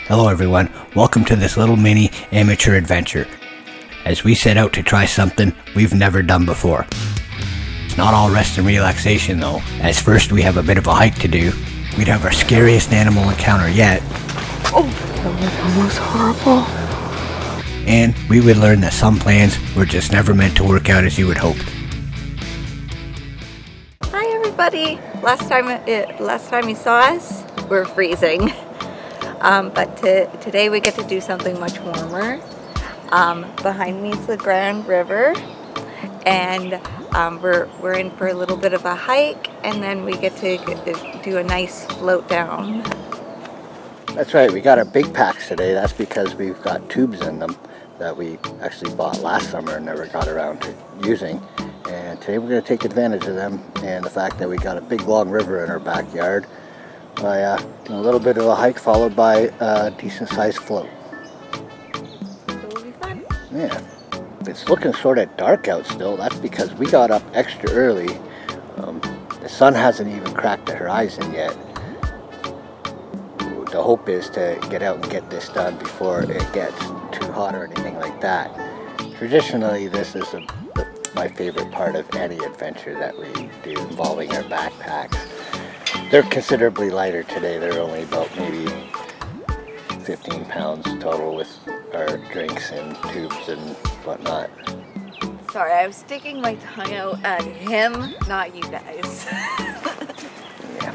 Hello everyone, welcome to this little mini amateur adventure as we set out to try something we've never done before. It's not all rest and relaxation though, as first we have a bit of a hike to do. We'd have our scariest animal encounter yet. Oh, that was almost horrible. And we would learn that some plans were just never meant to work out as you would hope. Hi everybody! Last time you saw us, we were freezing. But today we get to do something much warmer. Behind me is the Grand River, and we're in for a little bit of a hike, and then we get to do a nice float down. That's right, we got our big packs today. That's because we've got tubes in them that we actually bought last summer and never got around to using. And today we're going to take advantage of them and the fact that we got a big long river in our backyard by a little bit of a hike followed by a decent sized float. It will be fun. Yeah, it's looking sort of dark out still. That's because we got up extra early. The sun hasn't even cracked the horizon yet. The hope is to get out and get this done before it gets too hot or anything like that. Traditionally, this is my favorite part of any adventure that we do involving our backpacks. They're considerably lighter today. They're only about maybe 15 pounds total with our drinks and tubes and whatnot. Sorry, I was sticking my tongue out at him, not you guys. Yeah.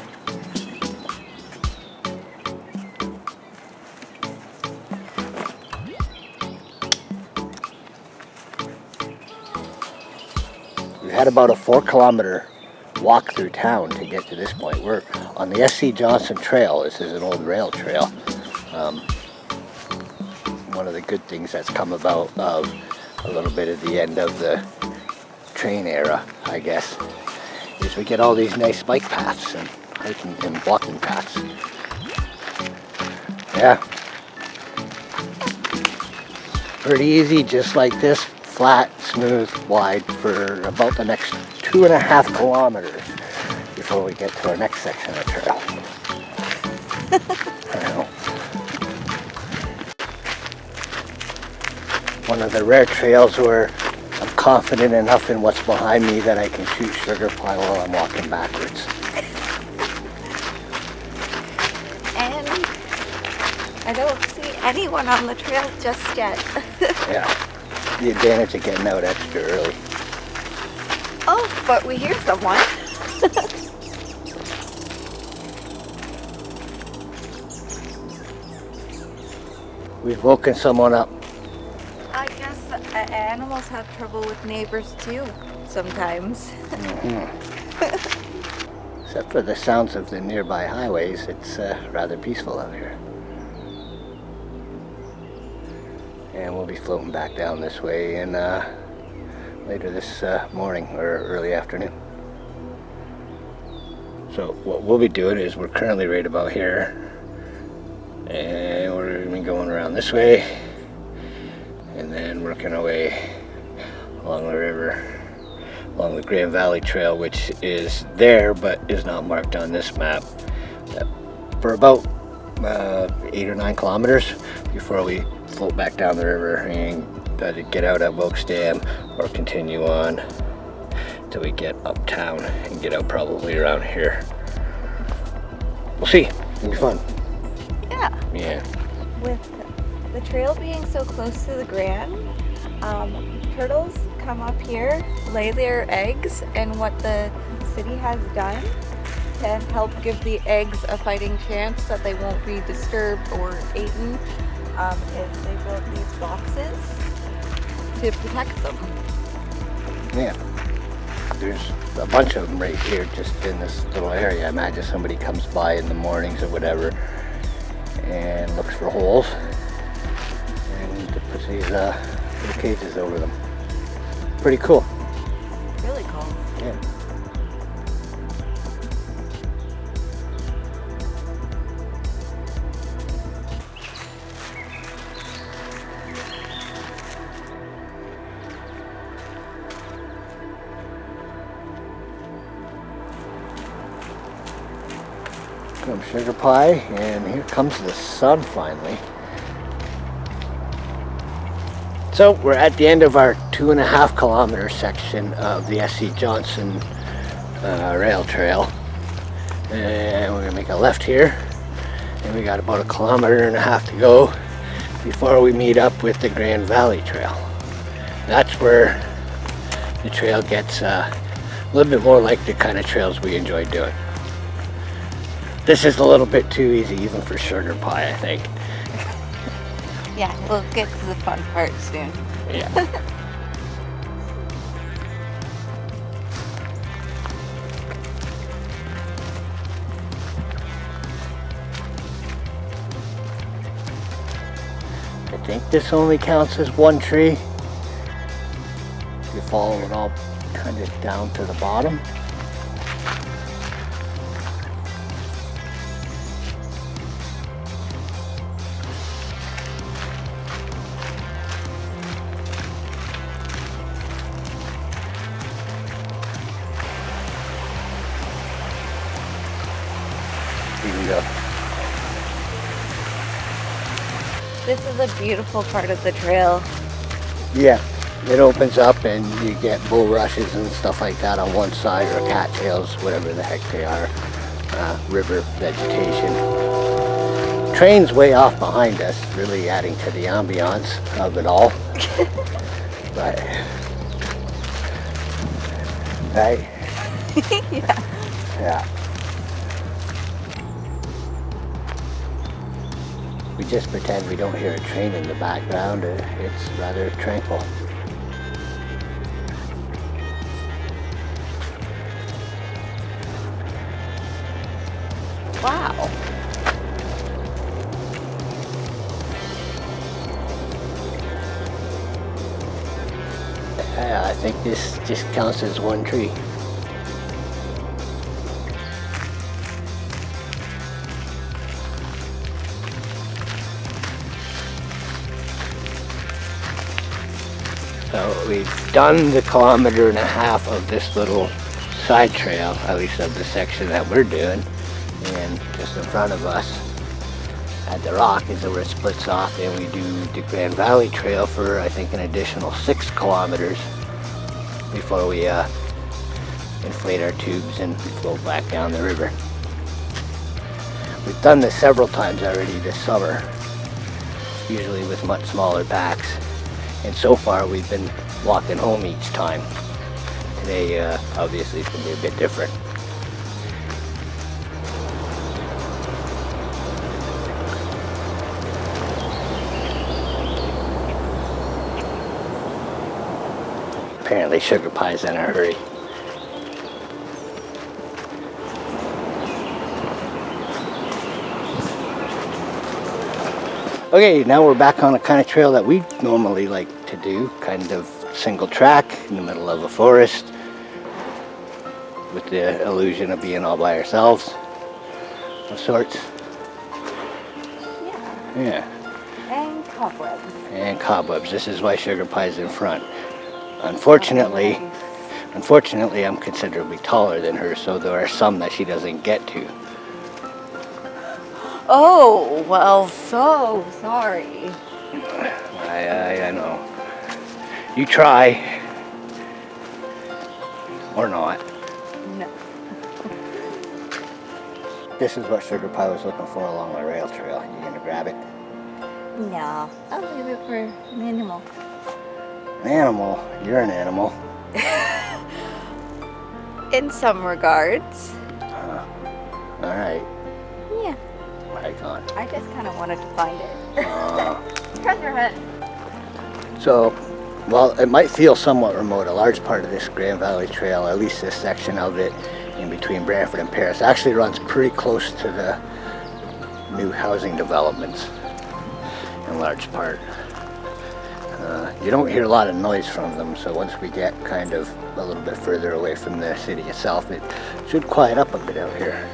We had about a 4-kilometer walk through town to get to this point. We're on the S.C. Johnson Trail. This is an old rail trail. One of the good things that's come about of a little bit of the end of the train era, I guess, is we get all these nice bike paths and hiking and walking paths. Yeah. Pretty easy, just like this, flat, smooth, wide for about the next 2.5 kilometers before we get to our next section of trail. One of the rare trails where I'm confident enough in what's behind me that I can shoot sugar pie while I'm walking backwards. And I don't see anyone on the trail just yet. Yeah, the advantage of getting out extra early. Oh, but we hear someone. We've woken someone up. I guess animals have trouble with neighbors too, sometimes. Except for the sounds of the nearby highways, it's rather peaceful out here. And we'll be floating back down this way in later this morning or early afternoon. So what we'll be doing is we're currently right about here, and we're going to be going around this way and then working our way along the river, along the Grand Valley Trail, which is there but is not marked on this map, for about 8 or 9 kilometers before we float back down the river and get out at Wilkes Dam or continue on till we get uptown and get out probably around here. We'll see. It'll be fun. Yeah. Yeah. With the trail being so close to the Grand, turtles come up here, lay their eggs, and what the city has done to help give the eggs a fighting chance that they won't be disturbed or eaten is they built these boxes to protect them. Yeah. There's a bunch of them right here just in this little area. I imagine somebody comes by in the mornings or whatever and looks for holes and puts these little cages over them. Pretty cool. Really cool. Yeah. Come some sugar pie, and here comes the sun finally. So we're at the end of our 2.5 kilometer section of the S.C. Johnson rail trail, and we're gonna make a left here, and we got about 1.5 kilometers to go before we meet up with the Grand Valley Trail. That's where the trail gets a little bit more like the kind of trails we enjoy doing. This is a little bit too easy even for sugar pie, I think. Yeah, we'll get to the fun part soon. Yeah. I think this only counts as one tree. You follow it all kind of down to the bottom. Here we go. This is a beautiful part of the trail. Yeah, it opens up and you get bulrushes and stuff like that on one side, or cattails, whatever the heck they are, river vegetation. Train's way off behind us, really adding to the ambiance of it all. But, right? Yeah. Yeah. We just pretend we don't hear a train in the background. It's rather tranquil. Wow. Yeah, I think this just counts as one tree. So we've done the 1.5 kilometers of this little side trail, at least of the section that we're doing. And just in front of us at the rock is where it splits off, and we do the Grand Valley Trail for I think an additional 6 kilometers before we inflate our tubes and float back down the river. We've done this several times already this summer, usually with much smaller packs, and so far we've been walking home each time. Today obviously it's going to be a bit different. Apparently sugar pie's in a hurry. Okay, now we're back on a kind of trail that we normally like to do, kind of single track in the middle of a forest with the illusion of being all by ourselves of sorts. Yeah. Yeah. And cobwebs. And cobwebs. This is why sugar pie's in front. Unfortunately, I'm considerably taller than her, so there are some that she doesn't get to. Oh, well, so sorry. I know. You try. Or not. No. This is what Sugar Pie was looking for along the rail trail. You gonna grab it? No. I'll leave it for an animal. An animal? You're an animal. In some regards. Alright. Yeah. Icon. I just kind of wanted to find it. Treasure hunt. So, well, it might feel somewhat remote. A large part of this Grand Valley Trail, at least this section of it in between Brantford and Paris, actually runs pretty close to the new housing developments in large part. You don't hear a lot of noise from them, so once we get kind of a little bit further away from the city itself, it should quiet up a bit out here.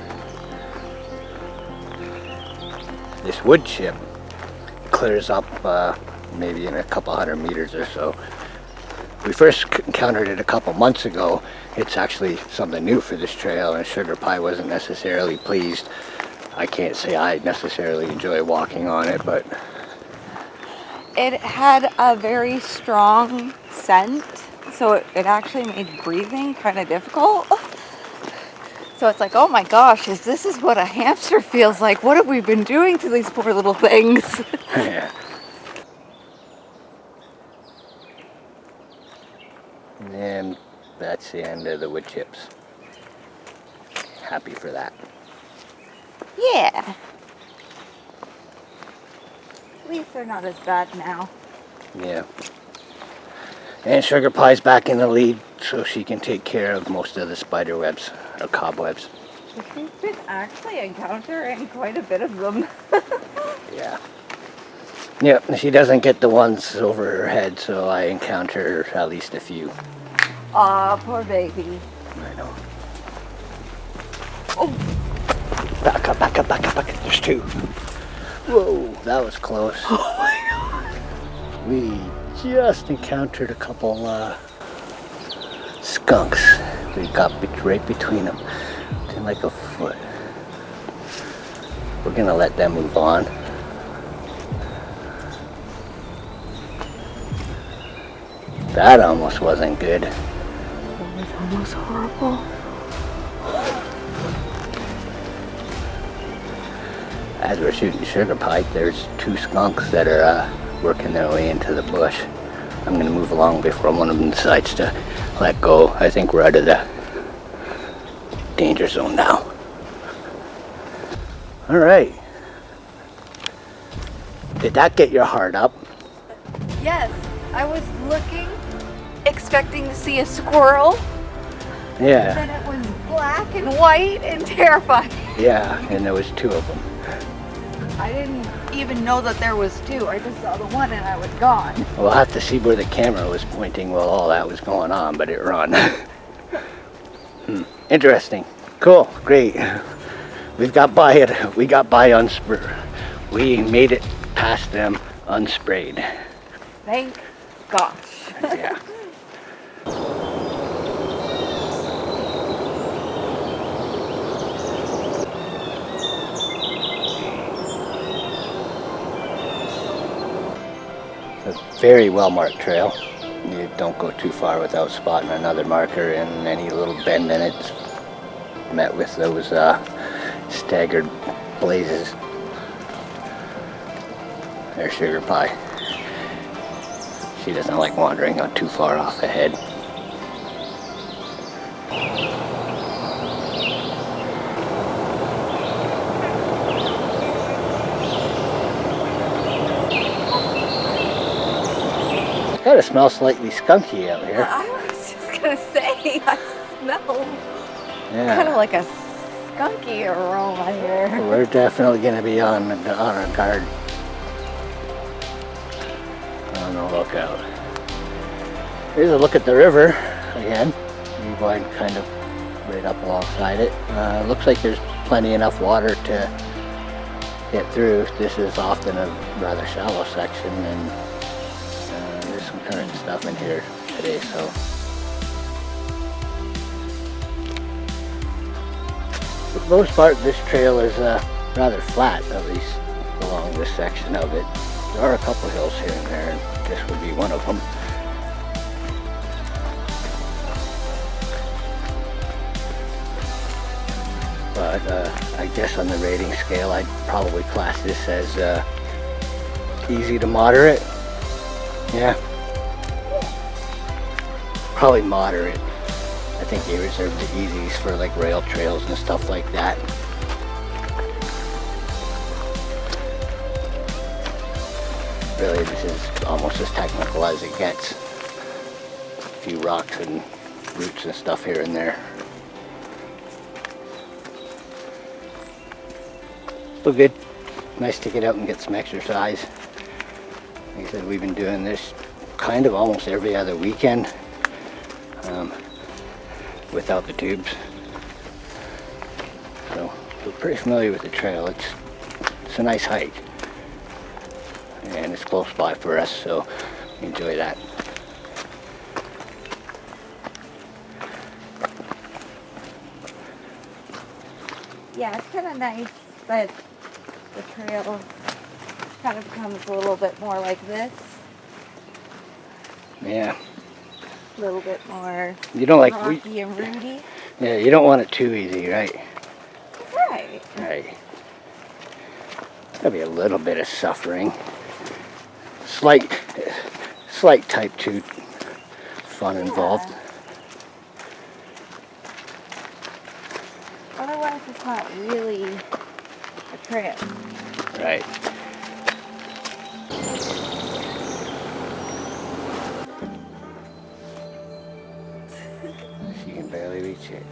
This wood chip clears up maybe in a couple 100 meters or so. We first encountered it a couple months ago. It's actually something new for this trail, and Sugar Pie wasn't necessarily pleased. I can't say I necessarily enjoy walking on it, but It had a very strong scent, so it actually made breathing kind of difficult. So it's like, oh my gosh, this is what a hamster feels like? What have we been doing to these poor little things? yeah. And that's the end of the wood chips. Happy for that. Yeah. At least they're not as bad now. Yeah. And Sugar Pie's back in the lead so she can take care of most of the spider webs or cobwebs. She's been actually encountering quite a bit of them. Yeah. Yep, she doesn't get the ones over her head, so I encounter at least a few. Aw, poor baby. I know. Oh, Back up, back up, back up, back up. There's two. Whoa, that was close. oh my god. We just encountered a couple skunks. We got right between them. Within like a foot. We're gonna let them move on. That almost wasn't good. That was almost horrible. As we're shooting Sugar Pie, there's two skunks that are working their way into the bush. I'm gonna move along before one of them decides to let go. I think we're out of the danger zone now. All right. Did that get your heart up? Yes, I was looking, expecting to see a squirrel. Yeah. Then it was black and white and terrifying. Yeah, and there was two of them. I didn't even know that there was two. I just saw the one and I was gone. We'll have to see where the camera was pointing while all that was going on, but it run. Interesting. Cool. Great. We got by unsprayed. We made it past them unsprayed. Thank gosh. Yeah. A very well marked trail. You don't go too far without spotting another marker, and any little bend in it's met with those staggered blazes. There's Sugar Pie. She doesn't like wandering out too far off ahead. Kind of smells slightly skunky out here. I was just gonna say, I smell Yeah. kind of like a skunky aroma here. We're definitely going to be on our guard. On the lookout. Here's a look at the river again. We going kind of right up alongside it. Looks like there's plenty enough water to get through. This is often a rather shallow section, and there's some current stuff in here today, so. For the most part, this trail is rather flat, at least along this section of it. There are a couple hills here and there, and this would be one of them. But I guess on the rating scale, I'd probably class this as easy to moderate. Yeah. Probably moderate. I think they reserve the easies for like rail trails and stuff like that. Really, this is almost as technical as it gets. A few rocks and roots and stuff here and there. Still good. Nice to get out and get some exercise. Like I said, we've been doing this kind of almost every other weekend without the tubes. So we're pretty familiar with the trail. It's a nice hike. And it's close by for us, so enjoy that. Yeah, it's kind of nice But the trail kind of becomes a little bit more like this. Yeah. A little bit more You don't like rocky and rooty. Yeah, you don't want it too easy, right? Right. Right. There'll be a little bit of suffering. Slight type 2 fun involved. Otherwise, it's not really a trail. Right. She can barely reach it.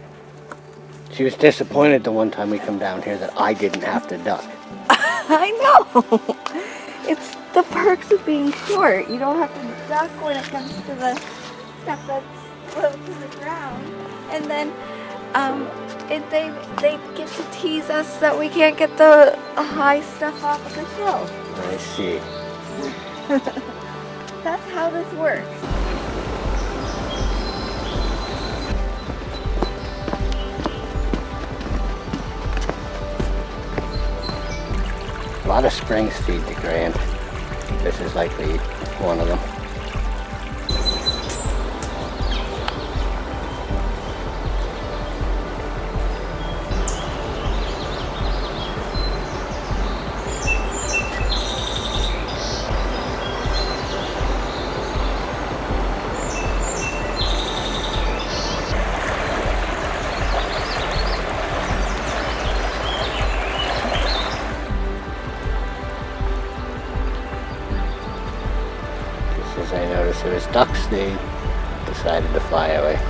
She was disappointed the one time we come down here that I didn't have to duck. I know. It's the perks of being short. You don't have to duck when it comes to the stuff that's low to the ground. And then they get to tease us that we can't get the high stuff off of the shelf. I see. That's how this works. A lot of springs feed the Grand. This is likely one of them. As I noticed there was ducks, they decided to fly away.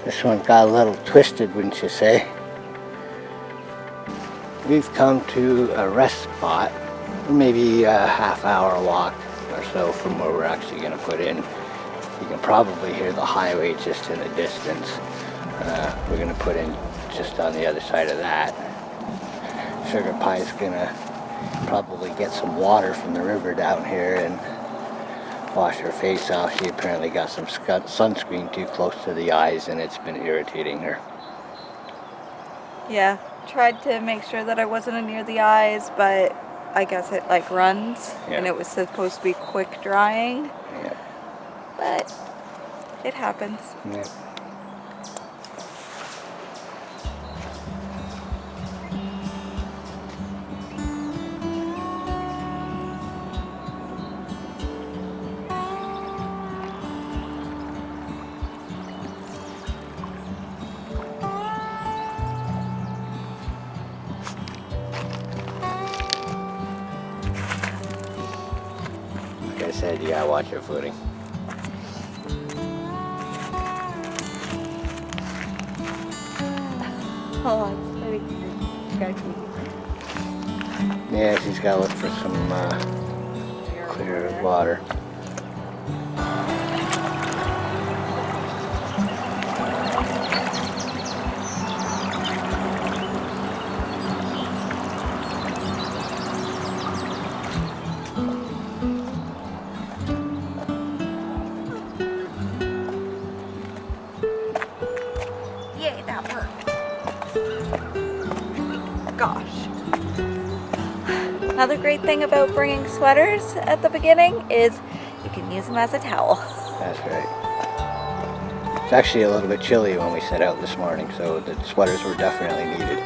This one got a little twisted, wouldn't you say? We've come to a rest spot, maybe a half-hour walk or so from where we're actually going to put in. You can probably hear the highway just in the distance. We're going to put in just on the other side of that. Sugar Pie's going to probably get some water from the river down here and wash her face off. She apparently got some sunscreen too close to the eyes and it's been irritating her. Yeah, tried to make sure that I wasn't near the eyes, but I guess it like runs, and it was supposed to be quick drying. Yeah. But it happens. Yeah. Like I said, you gotta watch your footing. Oh, it's pretty sketchy. Yeah, she's gotta look for some clear water. Yay, that worked. Gosh. Another great thing about bringing sweaters at the beginning is you can use them as a towel. That's right. It's actually a little bit chilly when we set out this morning, so the sweaters were definitely needed.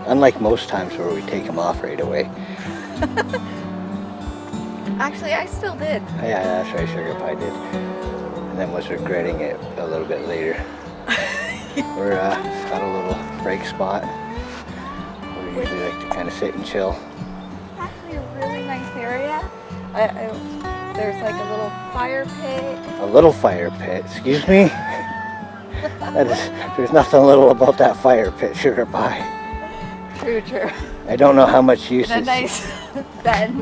Unlike most times where we take them off right away. Actually, I still did. Yeah, that's right, Sugar Pie did. And then was regretting it a little bit later. We're got a little break spot. We usually like to kind of sit and chill. Actually, a really nice area. There's like a little fire pit. A little fire pit, excuse me? There's nothing little about that fire pit, Sugar Pie. True, true. I don't know how much use And a it's... nice bed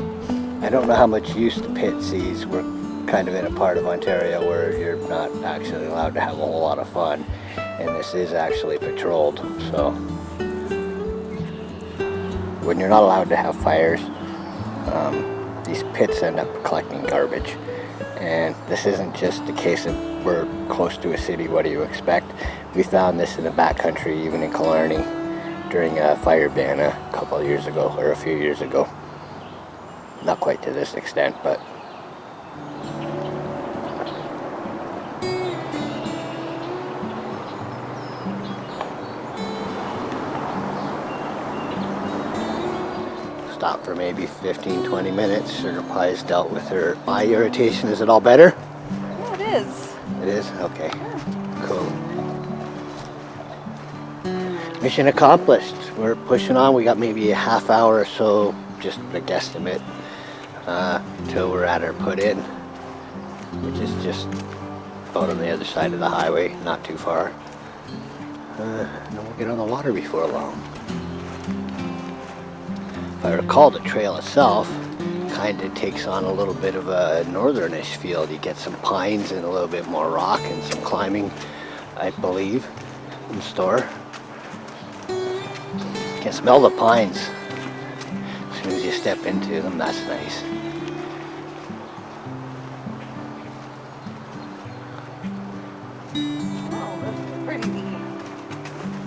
I don't know how much use the pit sees. We're kind of in a part of Ontario where you're not actually allowed to have a whole lot of fun, and this is actually patrolled. So when you're not allowed to have fires, these pits end up collecting garbage. And this isn't just the case of we're close to a city, what do you expect? We found this in the backcountry, even in Killarney, during a fire ban a couple of years ago, or a few years ago. Not quite to this extent, but stop for maybe 15-20 minutes. Sugar Pie's dealt with her eye irritation. Is it all better? Yeah, it is. It is? Okay. Cool. Mission accomplished. We're pushing on. We got maybe a half hour or so, just a guesstimate, till we're at our put in, which is just about on the other side of the highway, not too far. And then we'll get on the water before long. If I recall, the trail itself kind of takes on a little bit of a northernish feel. You get some pines and a little bit more rock and some climbing, I believe, in store. You can smell the pines as soon as you step into them. That's nice. Oh, that's pretty neat.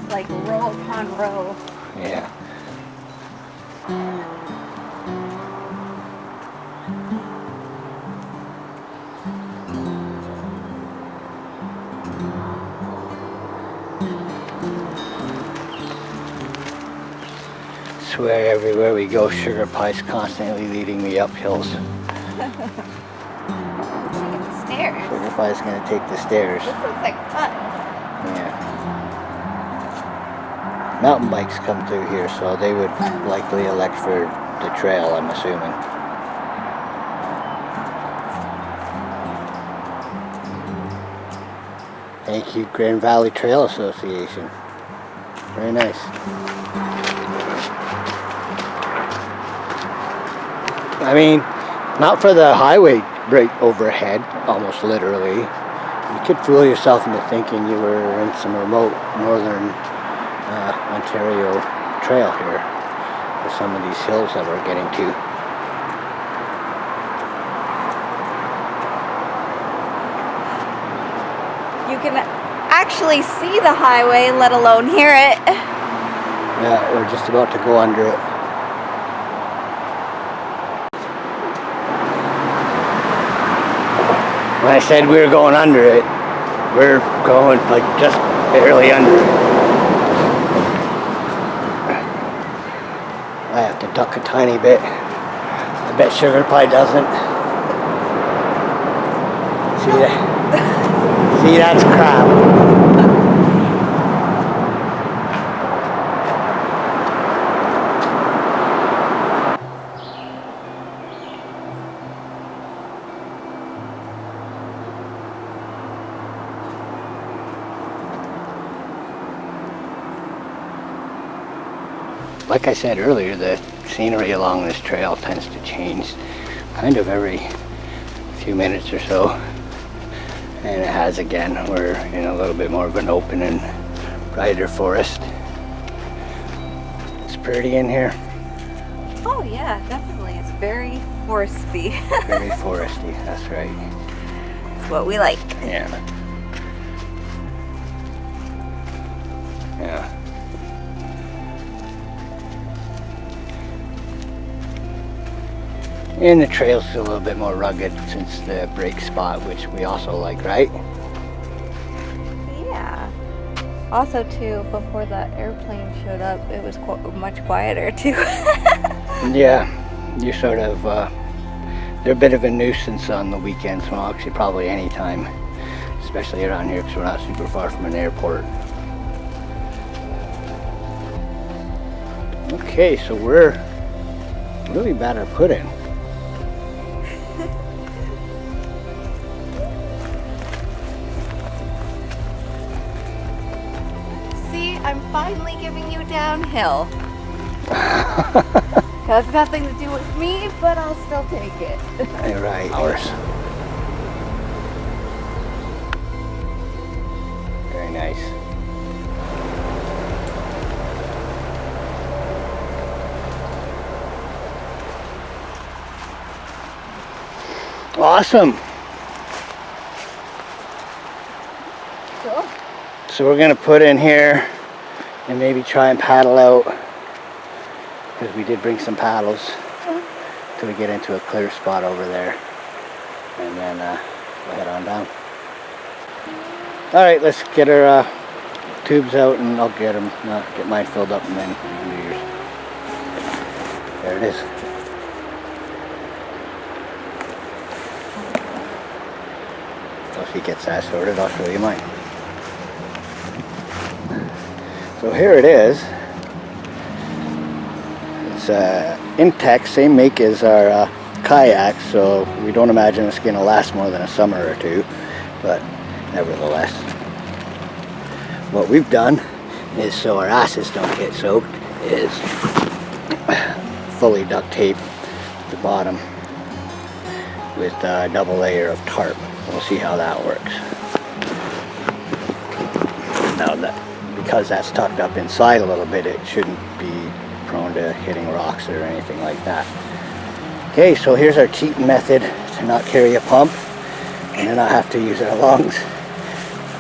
It's like row upon row. Yeah. Swear everywhere we go, Sugar Pie's constantly leading me up hills. Look at the stairs. Sugar Pie's gonna take the stairs. This looks like fun. Yeah. Mountain bikes come through here, so they would likely elect for the trail, I'm assuming. Thank you, Grand Valley Trail Association. Very nice. I mean, not for the highway right overhead, almost literally. You could fool yourself into thinking you were in some remote northern Ontario trail here with some of these hills that we're getting to. You can actually see the highway, let alone hear it. Yeah, we're just about to go under it. When I said we were going under it, we're going like just barely under it. I have to duck a tiny bit. I bet Sugar Pie doesn't. See that? See, that's crap. Like I said earlier, the scenery along this trail tends to change kind of every few minutes or so. And it has again. We're in a little bit more of an open and brighter forest. It's pretty in here. Oh yeah, definitely. It's very foresty. Very foresty, that's right. It's what we like. Yeah. Yeah. And the trail's a little bit more rugged since the break spot, which we also like, right? Yeah. Also, too, before the airplane showed up, it was much quieter, too. Yeah, you're sort of, they're a bit of a nuisance on the weekends, well, actually probably any time, especially around here because we're not super far from an airport. Okay, so we're really bad at put-in. See, I'm finally giving you downhill. Has nothing to do with me, but I'll still take it. All right, hours. Very nice. Awesome. Cool. So we're gonna put in here and maybe try and paddle out, because we did bring some paddles, till we get into a clear spot over there, and then we'll head on down. All right, let's get our tubes out, and I'll get mine filled up, and then you can do yours. There it is. So if he gets that sorted, I'll show you mine. So here it is. It's Intex, same make as our kayak, so we don't imagine it's going to last more than a summer or two, but nevertheless. What we've done is, so our asses don't get soaked, is fully duct tape the bottom with a double layer of tarp. We'll see how that works. Now because that's tucked up inside a little bit, it shouldn't be prone to hitting rocks or anything like that. Okay, so here's our cheating method to not carry a pump and then not have to use our lungs.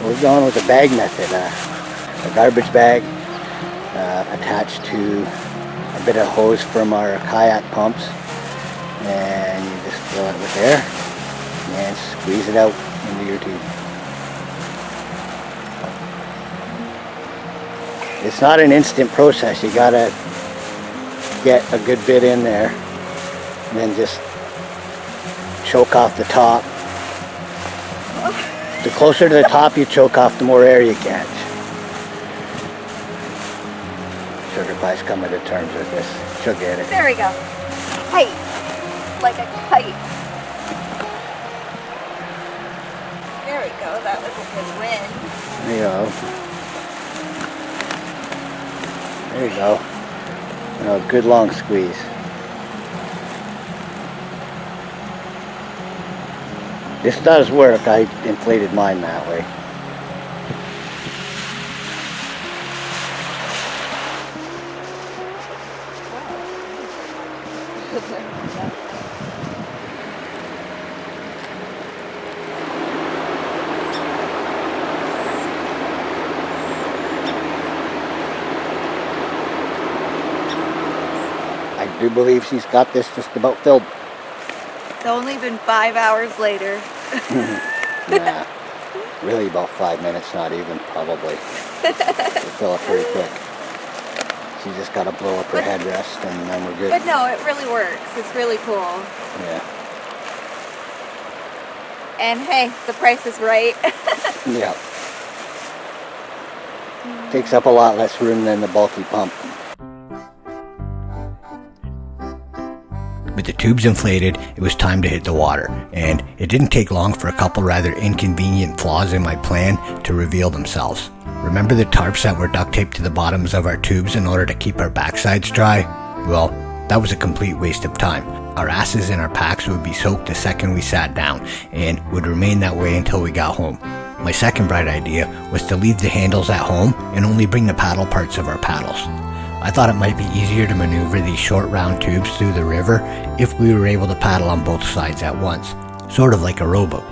We're going with the bag method. A garbage bag attached to a bit of hose from our kayak pumps, and you just fill it with air and squeeze it out into your tube. It's not an instant process. You gotta get a good bit in there and then just choke off the top. The closer to the top you choke off, the more air you catch. Sugar Pie's coming to terms with this. She'll get it. There we go. Kite. Like a kite. There we go. That was a good win. There you go. There you go. A good long squeeze. This does work. I inflated mine that way. I do believe she's got this just about filled. It's only been 5 hours later. Yeah, really about 5 minutes, not even, probably. We'll fill up pretty quick. She just got to blow up her headrest and then we're good. But no, it really works. It's really cool. Yeah. And hey, the price is right. Yeah. Takes up a lot less room than the bulky pump. With the tubes inflated, it was time to hit the water, and it didn't take long for a couple rather inconvenient flaws in my plan to reveal themselves. Remember the tarps that were duct taped to the bottoms of our tubes in order to keep our backsides dry? Well, that was a complete waste of time. Our asses and our packs would be soaked the second we sat down, and would remain that way until we got home. My second bright idea was to leave the handles at home and only bring the paddle parts of our paddles. I thought it might be easier to maneuver these short round tubes through the river if we were able to paddle on both sides at once, sort of like a rowboat.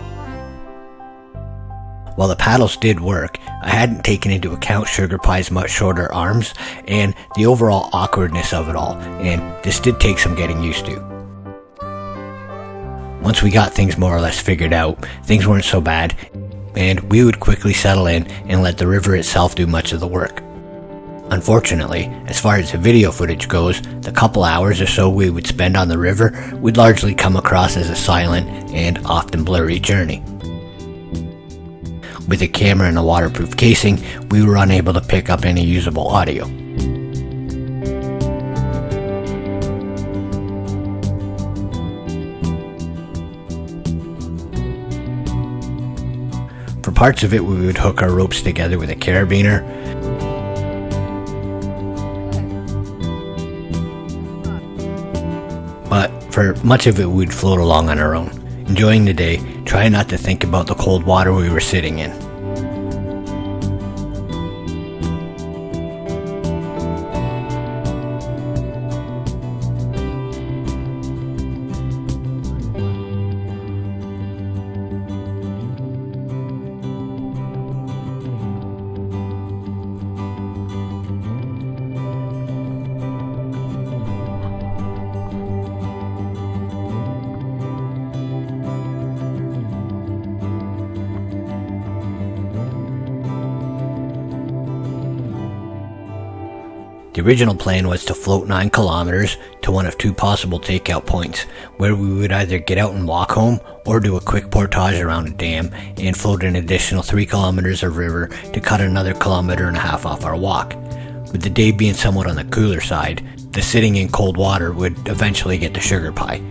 While the paddles did work, I hadn't taken into account Sugar Pie's much shorter arms and the overall awkwardness of it all, and this did take some getting used to. Once we got things more or less figured out, things weren't so bad, and we would quickly settle in and let the river itself do much of the work. Unfortunately, as far as the video footage goes, the couple hours or so we would spend on the river would largely come across as a silent and often blurry journey. With a camera and a waterproof casing, we were unable to pick up any usable audio. For parts of it, we would hook our ropes together with a carabiner. For much of it, we'd float along on our own, enjoying the day, trying not to think about the cold water we were sitting in. The original plan was to float 9 kilometers to one of 2 possible takeout points, where we would either get out and walk home or do a quick portage around a dam and float an additional 3 kilometers of river to cut another 1.5 kilometers off our walk. With the day being somewhat on the cooler side, the sitting in cold water would eventually get to sugar pie.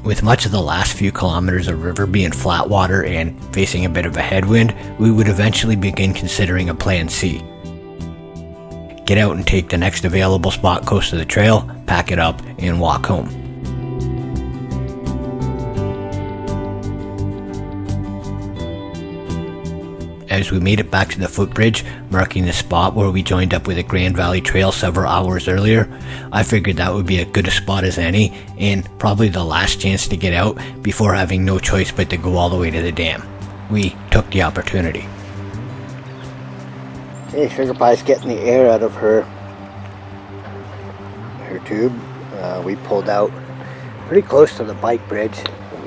With much of the last few kilometers of river being flat water and facing a bit of a headwind, we would eventually begin considering a plan C. Get out and take the next available spot close to the trail, pack it up, and walk home. As we made it back to the footbridge, marking the spot where we joined up with the Grand Valley Trail several hours earlier, I figured that would be as good a spot as any, and probably the last chance to get out before having no choice but to go all the way to the dam. We took the opportunity. Okay, Sugar Pie's getting the air out of her tube. We pulled out pretty close to the bike bridge.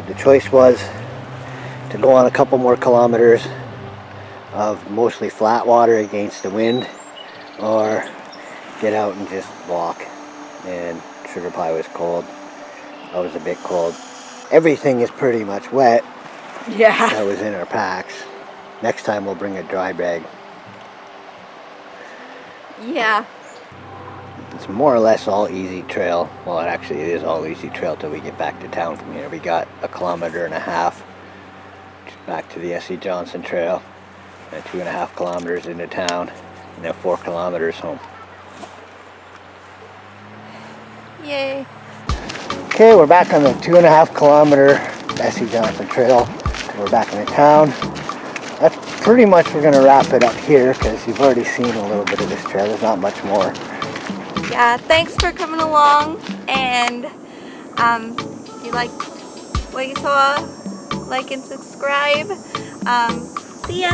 The choice was to go on a couple more kilometers of mostly flat water against the wind, or get out and just walk. And Sugar Pie was cold. I was a bit cold. Everything is pretty much wet. Yeah. That was in our packs. Next time we'll bring a dry bag. Yeah. It's more or less all easy trail. Well, it actually is all easy trail till we get back to town from here. We got 1.5 kilometers back to the S.E. Johnson Trail, and 2.5 kilometers into town, and then 4 kilometers home. Yay. Okay, we're back on the 2.5 kilometer S.E. Johnson Trail. We're back in the town. That's pretty much, we're going to wrap it up here because you've already seen a little bit of this trail. There's not much more. Yeah, thanks for coming along, and if you liked what you saw, like and subscribe. See ya.